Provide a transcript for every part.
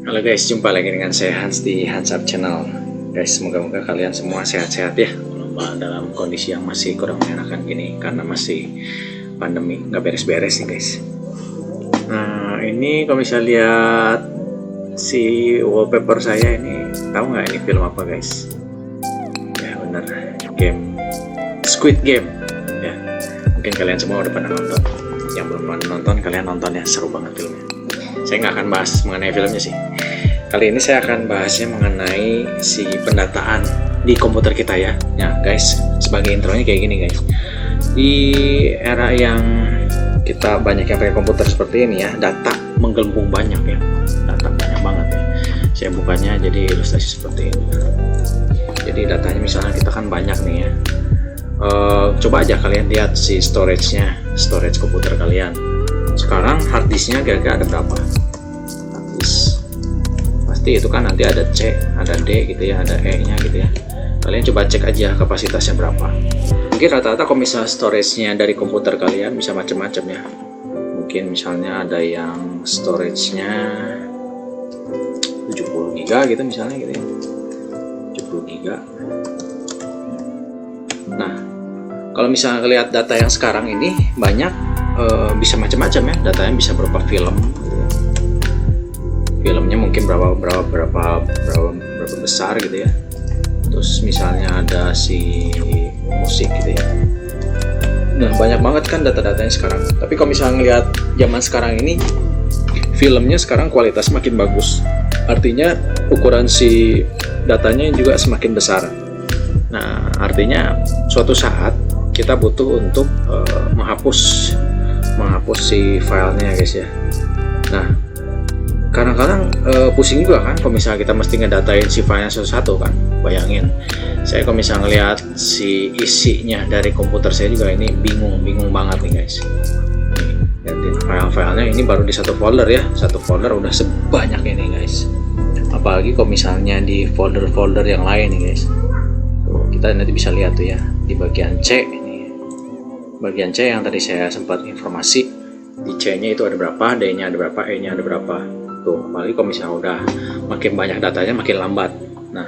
Halo guys, jumpa lagi dengan saya Hans di Hans Up Channel. Guys, semoga-moga kalian semua sehat-sehat ya, dalam kondisi yang masih kurang menyenangkan gini karena masih pandemi, nggak beres-beres nih guys. Nah, ini kalau bisa lihat si wallpaper saya ini, tahu nggak ini film apa guys? Ya bener, game Squid Game ya. Mungkin kalian semua udah pernah nonton. Yang belum nonton, kalian nonton ya, seru banget filmnya. Saya nggak akan bahas mengenai filmnya sih. Kali ini saya akan bahasnya mengenai si pendataan di komputer kita ya. Ya guys, sebagai intronya kayak gini guys. Di era yang kita banyak yang pakai komputer seperti ini ya, data menggelembung banyak ya. Data banyak banget ya. Saya bukanya jadi ilustrasi seperti ini. Jadi datanya misalnya kita kan banyak nih ya. Coba aja kalian lihat si storage komputer kalian. Sekarang harddisknya kira-kira ada berapa? Harddisk pasti itu kan nanti ada C, ada D gitu ya, ada E nya gitu ya. Kalian coba cek aja kapasitasnya berapa. Mungkin rata-rata kalau misalnya storage-nya dari komputer kalian bisa macam-macam ya. Mungkin misalnya ada yang storage-nya 70 GB gitu misalnya gitu ya, 70 GB. Nah, kalau misalnya lihat data yang sekarang ini banyak, bisa macam-macam ya, datanya bisa berupa film gitu ya. Filmnya mungkin berapa besar gitu ya. Terus misalnya ada si musik gitu ya. Nah, banyak banget kan data-datanya sekarang. Tapi kalau misalnya ngelihat zaman sekarang ini, filmnya sekarang kualitas makin bagus. Artinya ukuran si datanya juga semakin besar. Nah, artinya suatu saat kita butuh untuk menghapus si filenya guys ya. Nah, kadang-kadang pusing juga kan kalau misalnya kita mesti ngedatain si filenya satu-satu kan. Bayangin, saya kalau misalnya ngelihat si isinya dari komputer saya juga ini bingung banget nih guys. Nih, lihatin file-filenya ini baru di satu folder ya. Satu folder udah sebanyak ini guys. Apalagi kalau misalnya di folder-folder yang lain nih guys. Tuh, kita nanti bisa lihat tuh ya di bagian C ini. Bagian C yang tadi saya sempat informasi, di C-nya itu ada berapa, D-nya ada berapa, E-nya ada berapa. Tuh, apalagi kalau misalnya udah makin banyak datanya makin lambat. Nah,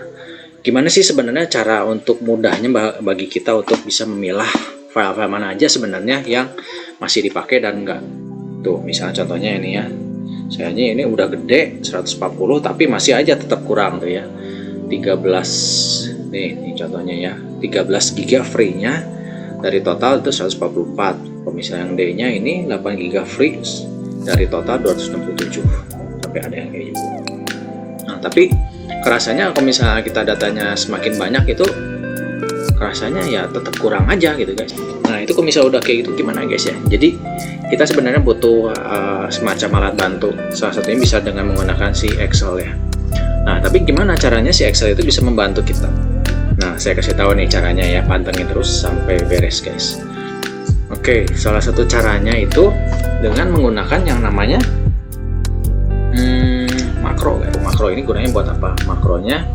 gimana sih sebenarnya cara untuk mudahnya bagi kita untuk bisa memilah file-file mana aja sebenarnya yang masih dipakai dan enggak. Tuh, misalnya contohnya ini ya. Sayanya ini udah gede 140 tapi masih aja tetap kurang tuh ya. 13 nih contohnya ya. 13 GB free-nya dari total itu 144. Kalau misalnya yang D-nya ini 8 GB free dari total 267. Sampai ada yang kayak gitu. Nah, tapi kerasanya kalau misalnya kita datanya semakin banyak itu kerasanya ya tetap kurang aja gitu guys. Nah, itu kalau misalnya udah kayak gitu gimana guys ya. Jadi kita sebenarnya butuh semacam alat bantu. Salah satunya bisa dengan menggunakan si Excel ya. Nah, tapi gimana caranya si Excel itu bisa membantu kita? Nah, saya kasih tahu nih caranya ya, pantengin terus sampai beres guys. Oke, salah satu caranya itu dengan menggunakan yang namanya makro guys. Makro ini gunanya buat apa? Makronya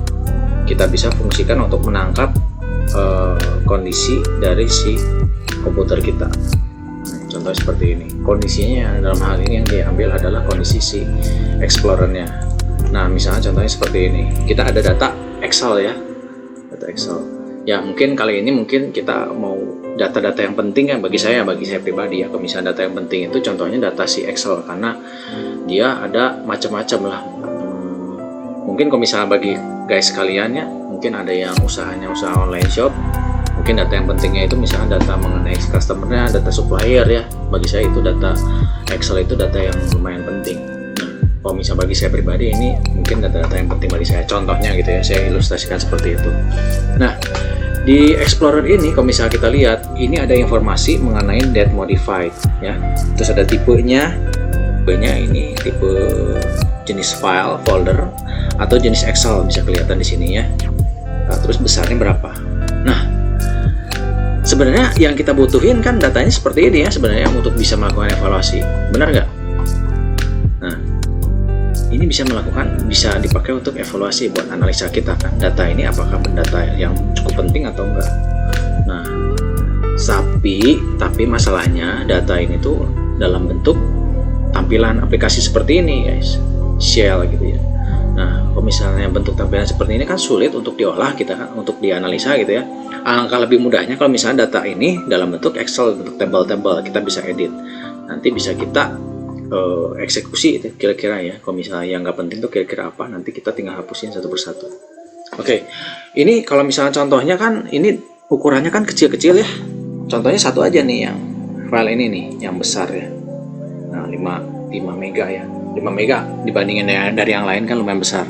kita bisa fungsikan untuk menangkap kondisi dari si komputer kita. Contohnya seperti ini. Kondisinya dalam hal ini yang diambil adalah kondisi si Explorer-nya. Nah, misalnya contohnya seperti ini. Kita ada data Excel ya. Data Excel. Ya mungkin kali ini kita mau data-data yang penting ya bagi saya pribadi ya. Kalau misalnya data yang penting itu contohnya data si Excel karena dia ada macam-macam lah. Mungkin kalau misalnya bagi guys kalian ya, mungkin ada yang usahanya usaha online shop. Mungkin data yang pentingnya itu misalnya data mengenai customernya, data supplier ya. Bagi saya itu data Excel itu data yang lumayan penting. Kalau misalnya bagi saya pribadi ini mungkin data-data yang penting bagi saya, contohnya gitu ya, saya ilustrasikan seperti itu. Nah, di Explorer ini kalau misalnya kita lihat ini ada informasi mengenai date modified ya. Terus ada tipenya ini tipe jenis file, folder atau jenis Excel bisa kelihatan di sini ya. Nah, terus besarnya berapa. Nah, sebenarnya yang kita butuhin kan datanya seperti ini ya sebenarnya untuk bisa melakukan evaluasi. Benar nggak? Nah, ini bisa dipakai untuk evaluasi buat analisa kita kan, data ini apakah data yang cukup penting atau enggak. Nah, tapi masalahnya data ini tuh dalam bentuk tampilan aplikasi seperti ini guys, shell gitu ya. misalnya bentuk tampilan seperti ini kan sulit untuk diolah kita kan, untuk dianalisa gitu ya. Alangkah lebih mudahnya kalau misalnya data ini dalam bentuk Excel, bentuk tabel-tabel, kita bisa edit. Nanti bisa kita eksekusi itu kira-kira ya. Kalau misalnya yang nggak penting tuh kira-kira apa, nanti kita tinggal hapusin satu persatu. Oke, ini kalau misalnya contohnya kan ini ukurannya kan kecil-kecil ya. Contohnya satu aja nih, yang file ini nih yang besar ya. Nah, 5 mega ya. 5 mega dibandingin dari yang lain kan lumayan besar.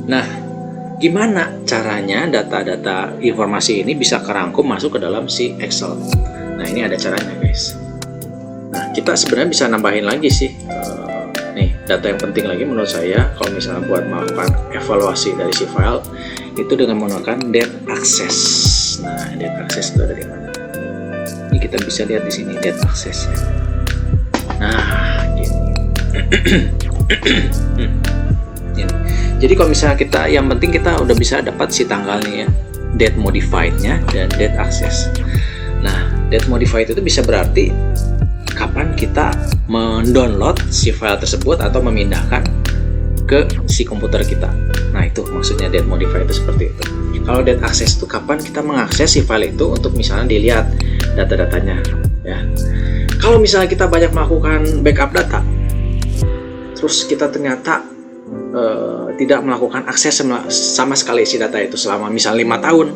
Nah, gimana caranya data-data informasi ini bisa kerangkum masuk ke dalam si Excel? Nah, ini ada caranya guys. Nah, kita sebenarnya bisa nambahin lagi sih. Nih, data yang penting lagi menurut saya kalau misalnya buat melakukan evaluasi dari si file itu dengan menggunakan date access. Nah, date access itu ada di mana? Ini kita bisa lihat di sini date access. Nah, gini. Jadi kalau misalnya kita, yang penting kita udah bisa dapat si tanggalnya ya, date modified-nya dan date access. Nah, date modified itu bisa berarti kapan kita mendownload si file tersebut atau memindahkan ke si komputer kita. Nah, itu maksudnya date modified itu seperti itu. Kalau date access itu kapan kita mengakses si file itu untuk misalnya dilihat data-datanya ya. Kalau misalnya kita banyak melakukan backup data, terus kita ternyata tidak melakukan akses sama sekali si data itu selama misalnya 5 tahun,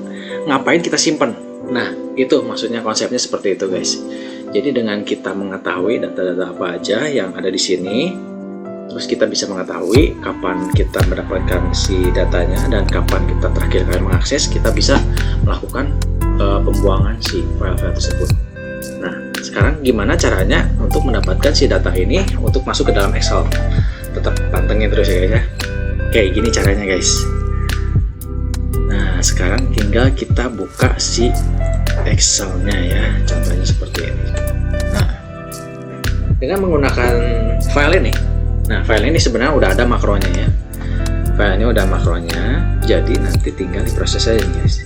ngapain kita simpan? Nah, itu maksudnya konsepnya seperti itu guys. Jadi dengan kita mengetahui data-data apa aja yang ada di sini, terus kita bisa mengetahui kapan kita mendapatkan si datanya dan kapan kita terakhir kali mengakses, kita bisa melakukan pembuangan si file-file tersebut. Nah, sekarang gimana caranya untuk mendapatkan si data ini untuk masuk ke dalam Excel? Tetap pantengin terus ya guys ya. Kayak gini caranya guys. Nah, sekarang tinggal kita buka si Excel-nya ya, contohnya seperti ini. Nah, dengan menggunakan file ini, nah file ini sebenarnya udah ada makronya ya. Filenya udah makronya, jadi nanti tinggal diproses aja guys.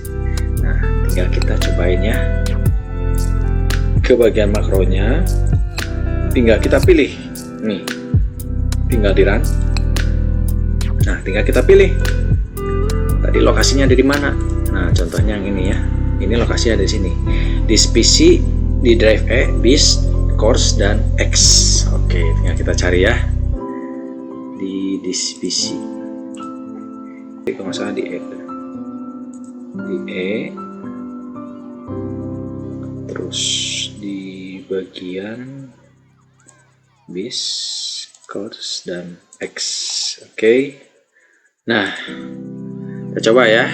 Nah, tinggal kita cobain ya. Ke bagian makronya, tinggal kita pilih nih, tinggal di run. Nah, tinggal kita pilih tadi lokasinya ada di mana. Nah, contohnya yang ini ya. Ini lokasinya ada di sini. Di PC, di drive E, BIS, course, dan X. Oke, tinggal kita cari ya. Di PC. Kalau nggak salah di E. Di E. Terus di bagian BIS, course, dan X. Oke. Nah, kita coba ya.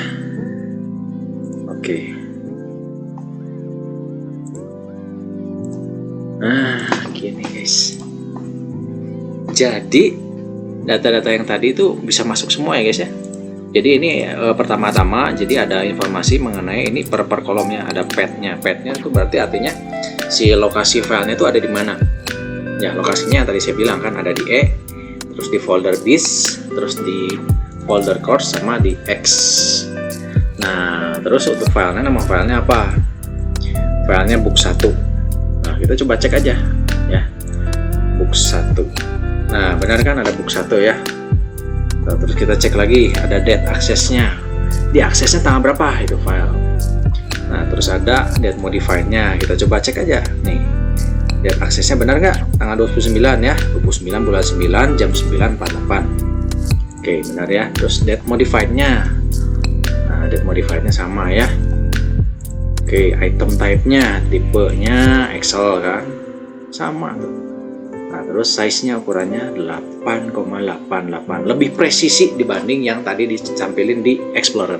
Oke. Nah, gini guys. Jadi data-data yang tadi itu bisa masuk semua ya guys ya. Jadi ini pertama-tama jadi ada informasi mengenai ini per kolomnya, ada path-nya. Path-nya itu berarti artinya si lokasi filenya itu ada di mana. Ya, lokasinya yang tadi saya bilang kan ada di E, terus di folder BIS, terus di folder course, sama di X. Nah, terus untuk filenya, nama filenya apa? Filenya book 1. Nah, kita coba cek aja ya. Book 1. Nah, benar kan ada book 1 ya. Nah, terus kita cek lagi ada date aksesnya. Di aksesnya tanggal berapa itu file. Nah, terus ada date modified-nya. Kita coba cek aja nih. Date aksesnya benar nggak? Tanggal 29 ya. 29 bulan 9 jam 9.48. Oke, benar ya. Terus date modified-nya. Nah, date modified-nya sama ya. Oke, item type-nya, tipenya Excel kan. Sama tuh. Nah, terus size-nya ukurannya 8,88, lebih presisi dibanding yang tadi ditampilin di Explorer.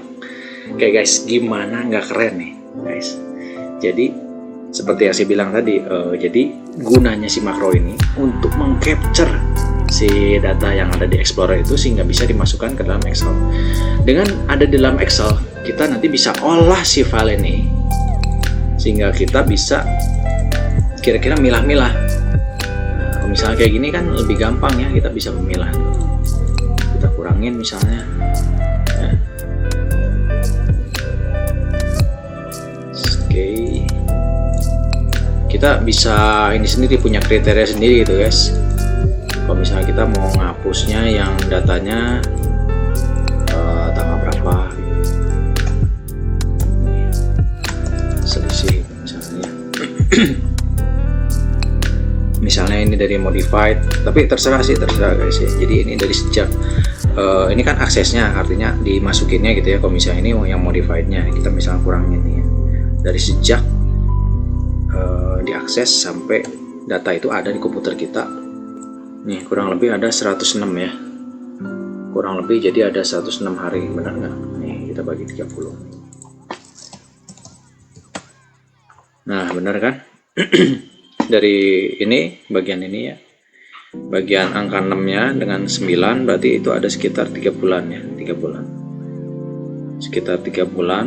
Oke guys, gimana nggak keren nih guys? Jadi seperti yang saya bilang tadi, jadi gunanya si makro ini untuk mengcapture si data yang ada di Explorer itu sehingga bisa dimasukkan ke dalam Excel. Dengan ada di dalam Excel, kita nanti bisa olah si file ini sehingga kita bisa kira-kira milah-milah. Misalnya kayak gini kan lebih gampang ya, kita bisa memilah. Kita kurangin misalnya ya. Oke, kita bisa ini sendiri, punya kriteria sendiri gitu guys. Kalau misalnya kita mau ngapusnya yang datanya selisih misalnya. Misalnya ini dari modified, tapi terserah guys ya. Jadi ini dari sejak ini kan aksesnya, artinya dimasukinnya gitu ya. Kalau misalnya ini yang modifiednya, kita misalnya kurangin ini ya, dari sejak diakses sampai data itu ada di komputer kita. Nih kurang lebih ada 106 ya, kurang lebih, jadi ada 106 hari, benar nggak? Nih kita bagi 30. Nah benar kan? Dari ini, bagian ini ya, bagian angka 6 nya dengan 9, berarti itu ada sekitar 3 bulan ya, 3 bulan, sekitar 3 bulan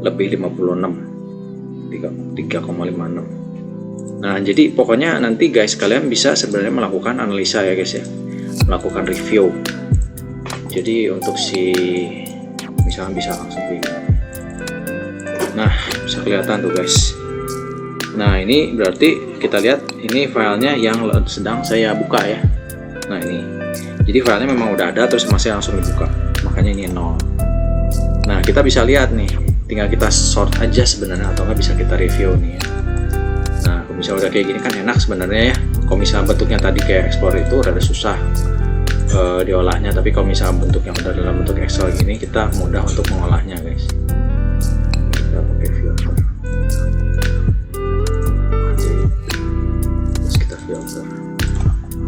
lebih 56, 3,56. Nah jadi pokoknya nanti guys, kalian bisa sebenarnya melakukan analisa ya guys ya, melakukan review. Jadi untuk si misalnya bisa langsung begini. Nah bisa kelihatan tuh guys. Nah ini berarti kita lihat ini filenya yang sedang saya buka ya. Nah ini, jadi filenya memang udah ada, terus masih langsung dibuka, makanya ini 0. Nah kita bisa lihat nih, tinggal kita sort aja sebenarnya, atau nggak bisa kita review nih ya. Nah kalau misalnya udah kayak gini kan enak sebenarnya ya. Kalau misalnya bentuknya tadi kayak Explorer itu rada susah diolahnya, tapi kalau misalnya bentuknya udah dalam bentuk Excel gini, kita mudah untuk mengolahnya guys. Kita pakai filter, terus kita filter.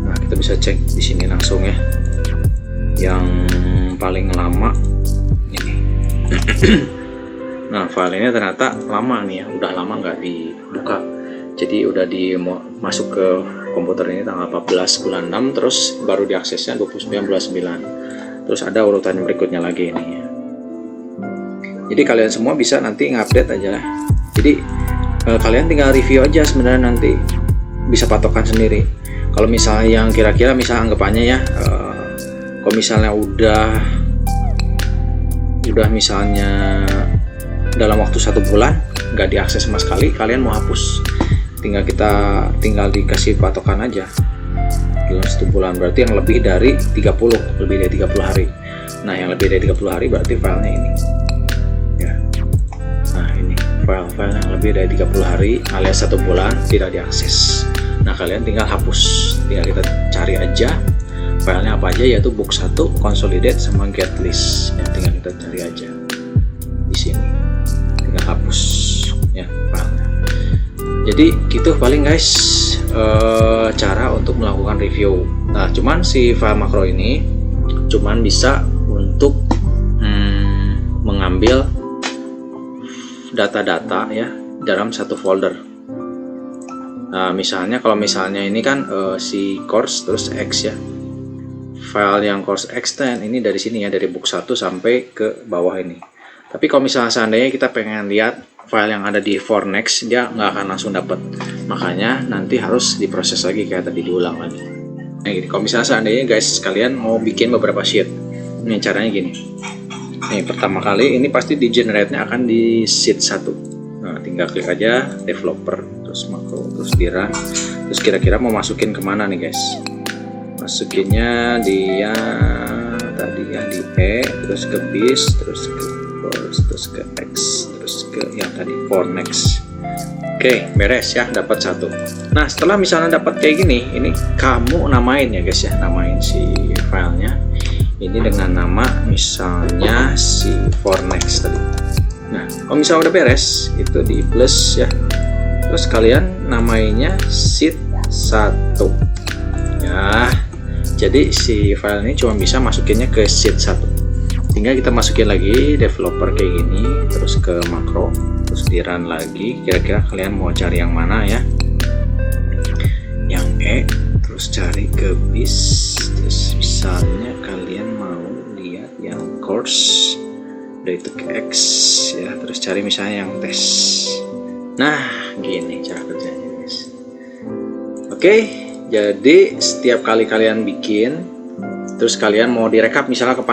Nah kita bisa cek di sini langsung ya, yang paling lama ini. Nah file ini ternyata lama nih ya, udah lama nggak dibuka, jadi udah masuk ke komputer ini tanggal 14 bulan 6, terus baru diaksesnya 29 bulan 9, terus ada urutan berikutnya lagi ini ya. Jadi kalian semua bisa nanti ngupdate aja lah. Jadi kalian tinggal review aja sebenarnya, nanti bisa patokan sendiri. Kalau misalnya yang kira-kira misalnya anggapannya ya, kalau misalnya udah misalnya dalam waktu 1 bulan nggak diakses sama sekali, kalian mau hapus, tinggal dikasih patokan aja dalam 1 bulan, berarti yang lebih dari 30 hari. Nah yang lebih dari 30 hari berarti filenya ini ya. Nah ini file yang lebih dari 30 hari alias 1 bulan tidak diakses. Nah kalian tinggal hapus, tinggal kita cari aja filenya apa aja, yaitu book 1, consolidate sama get list ya. Tinggal kita cari aja di sini, tinggal hapus ya filenya. Jadi gitu paling guys cara untuk melakukan review. Nah cuman si file makro ini cuman bisa untuk mengambil data-data ya dalam satu folder. Nah misalnya kalau misalnya ini kan si course terus X ya, file yang course X10 ini dari sini ya, dari book 1 sampai ke bawah ini. Tapi kalau misalnya seandainya kita pengen lihat file yang ada di Fornex, dia nggak akan langsung dapat, makanya nanti harus diproses lagi kayak tadi, diulang lagi. Nah gini, kalau misalnya seandainya guys kalian mau bikin beberapa sheet, ini caranya gini. Nih pertama kali ini pasti di generate-nya akan di sheet 1. Nah tinggal klik aja developer, terus makro, terus di run, terus kira-kira mau masukin kemana nih guys. Masukinnya dia tadi ya di E, terus ke bis, terus ke course, terus ke X, terus ke yang tadi Fornex. Oke beres ya, dapat 1. Nah setelah misalnya dapat kayak gini, ini kamu namain ya guys ya, namain si filenya ini dengan nama misalnya si Fornex tadi. Nah kalau misalnya udah beres, itu di plus ya, terus kalian namainnya sheet 1 ya. Jadi si file ini cuma bisa masukinnya ke sheet 1. Tinggal kita masukin lagi developer kayak gini, terus ke makro, terus di run lagi. Kira-kira kalian mau cari yang mana ya? Yang E, terus cari ke bis, terus misalnya kalian mau lihat yang course, udah itu ke X ya, terus cari misalnya yang tes. Nah gini cara kerjanya guys. Oke, jadi setiap kali kalian bikin, terus kalian mau direkap misalnya ke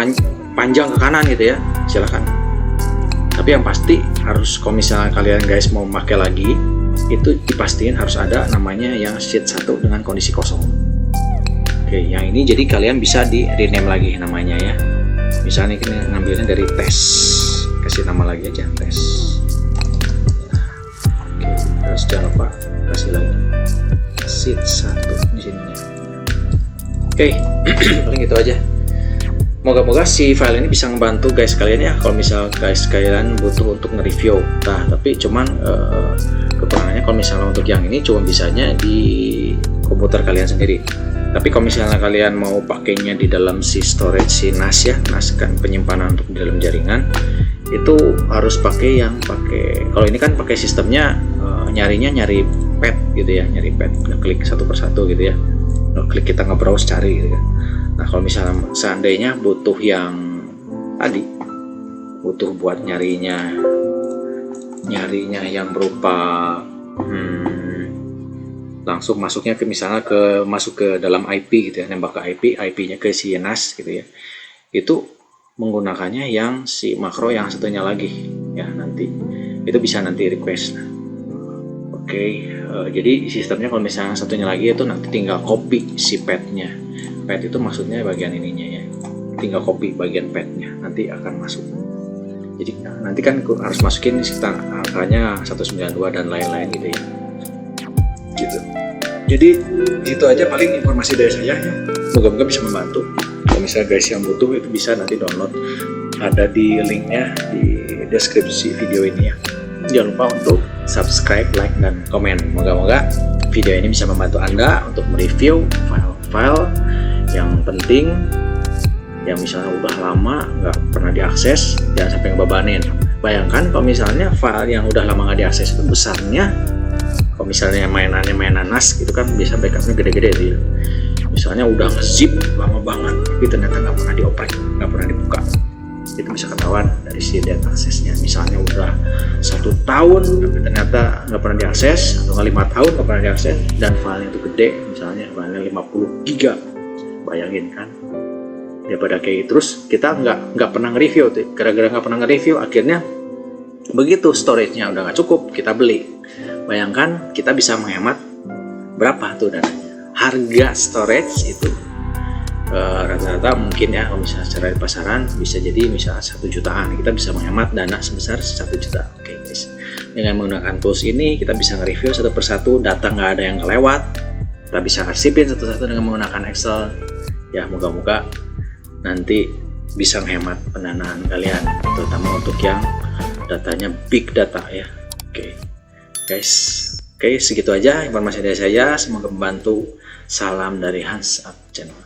panjang ke kanan gitu ya, silahkan. Tapi yang pasti harus, kalau misalnya kalian guys mau pakai lagi, itu dipastiin harus ada namanya yang sheet 1 dengan kondisi kosong. Oke, yang ini jadi kalian bisa di rename lagi namanya ya. Misalnya ini ngambilnya dari tes, kasih nama lagi aja tes. Terus jangan lupa kasih lagi sheet 1 di sini. Oke, paling itu aja. Moga-moga si file ini bisa membantu guys kalian ya, kalau misal guys kalian butuh untuk nge-review. Nah, tapi cuman kekurangannya kalau misalnya untuk yang ini cuma bisanya di komputer kalian sendiri. Tapi kalau misalnya kalian mau pakainya di dalam si storage, si NAS ya, NAS kan penyimpanan untuk di dalam jaringan, itu harus pakai kalau ini kan pakai sistemnya nyari pet gitu ya, nyari pet, ngeklik satu persatu gitu ya, ngeklik kita nge-browse cari gitu kan. Nah, kalau misalnya seandainya butuh yang tadi, butuh buat nyarinya yang berupa langsung masuknya ke misalnya masuk ke dalam IP gitu ya, nembak ke IP-nya ke si NAS gitu ya, itu menggunakannya yang si makro yang satunya lagi ya, nanti itu bisa nanti request. Oke, jadi sistemnya kalau misalnya satunya lagi itu nanti tinggal copy si petnya. Pet itu maksudnya bagian ininya ya, tinggal copy bagian petnya, nanti akan masuk. Jadi nanti kan harus masukin sekitar angkanya 192 dan lain-lain gitu ya, gitu. Jadi itu aja paling informasi dari saya ya. Moga-moga bisa membantu. Kalau misalnya guys yang butuh itu bisa nanti download, ada di linknya di deskripsi video ini ya. Jangan lupa untuk subscribe, like, dan komen. Moga-moga video ini bisa membantu Anda untuk mereview file-file yang penting, yang misalnya udah lama nggak pernah diakses, jangan sampai ngebebanin. Bayangkan kalau misalnya file yang udah lama nggak diakses itu besarnya, kalau misalnya mainan NAS gitu kan biasa backupnya gede-gede tuh ya. Misalnya udah nge-zip lama banget tapi ternyata nggak pernah dioprek, nggak pernah dibuka, itu bisa ketahuan dari si data aksesnya. Misalnya udah 1 tahun tapi ternyata nggak pernah diakses, atau 5 tahun nggak pernah diakses dan filenya itu gede, misalnya filenya 50 giga. Bayangin kan, daripada kayak terus kita nggak pernah nge-review tuh, gara-gara nggak pernah nge-review akhirnya begitu storage-nya udah nggak cukup kita beli. Bayangkan kita bisa menghemat berapa tuh dananya. Harga storage itu rata-rata mungkin ya, kalau misalnya secara di pasaran bisa jadi misalnya 1 jutaan, kita bisa menghemat dana sebesar 1 juta. Oke guys, dengan menggunakan tools ini kita bisa nge-review satu persatu, data nggak ada yang kelewat, kita bisa arsipin satu-satu dengan menggunakan Excel ya. Moga-moga nanti bisa menghemat pendanaan kalian, terutama untuk yang datanya big data ya. Oke guys, segitu aja informasi dari saya, semoga membantu. Salam dari Hans Up Channel.